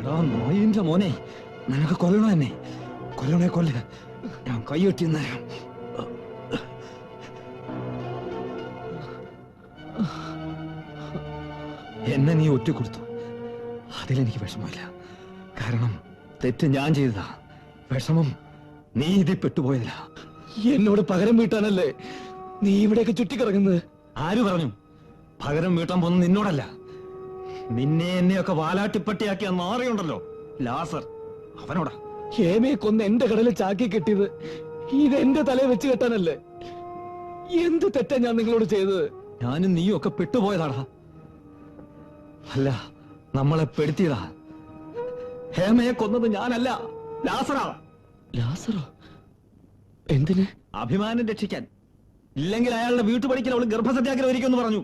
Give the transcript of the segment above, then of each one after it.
നായിന്റെ മോനെ, നിനക്ക് കൊല്ലണോ എന്നെ? കൊല്ലണേ കൊല്ല, ഞാൻ കൈയൊട്ടി നേരം. എന്നെ നീ ഒറ്റ കൊടുത്തു, അതിലെനിക്ക് വിഷമമില്ല. കാരണം തെറ്റ് ഞാൻ ചെയ്തതാ. വിഷമം നീ ഇതിൽ പെട്ടുപോയതില്ല. എന്നോട് പകരം വീട്ടാനല്ലേ നീ ഇവിടെയൊക്കെ ചുറ്റിക്കിറങ്ങുന്നത്? ആര് പറഞ്ഞു? പകരം വീട്ടാൻ പോകുന്നത് നിന്നോടല്ല, നിന്നെ എന്നെയൊക്കെ വാലാട്ടിപ്പട്ടിയാക്കിയ നാറിയുണ്ടല്ലോ ലാസർ, അവനോടാ. ഹേമയെ കൊന്ന് എന്റെ കടലിൽ ചാക്കി കെട്ടിയത് ഇതെന്റെ തലയെ വെച്ച് കെട്ടാനല്ലേ? എന്ത് തെറ്റാ ഞാൻ നിങ്ങളോട് ചെയ്തത്? ഞാനും നീയും ഒക്കെ പെട്ടുപോയതാടാ. അല്ല, നമ്മളെ പെടുത്തിയതാ. ഹേമയെ കൊന്നത് ഞാനല്ല, ലാസറാ. ലാസറോ? എന്തിന്? അഭിമാനം രക്ഷിക്കാൻ. ഇല്ലെങ്കിൽ അയാളുടെ വീട്ടുപടിക്കൽ അവള് ഗർഭസത്യാഗ്രഹം ഇരിക്കുമെന്ന് പറഞ്ഞു.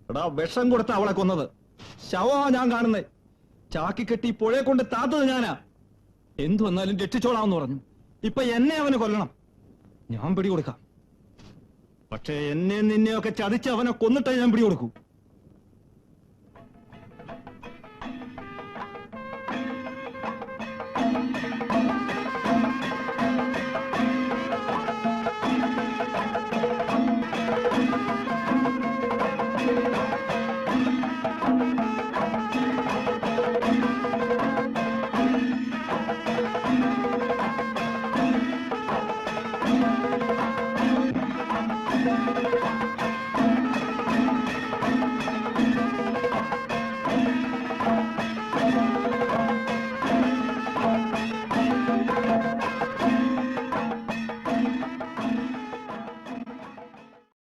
എടാ, വിഷം കൊടുത്ത അവളെ കൊന്നത്. ശവമാ ഞാൻ കാണുന്നേ. ചാക്കി കെട്ടി പുഴയെ കൊണ്ട് താത്തത് ഞാനാ. എന്തു വന്നാലും രക്ഷിച്ചോളാമെന്ന് പറഞ്ഞു. ഇപ്പൊ എന്നെ അവന് കൊല്ലണം, ഞാൻ പിടികൊടുക്കാം. പക്ഷേ എന്നെ നിന്നെയൊക്കെ ചതിച്ച് അവനെ കൊന്നിട്ടേ ഞാൻ പിടികൊടുക്കൂ.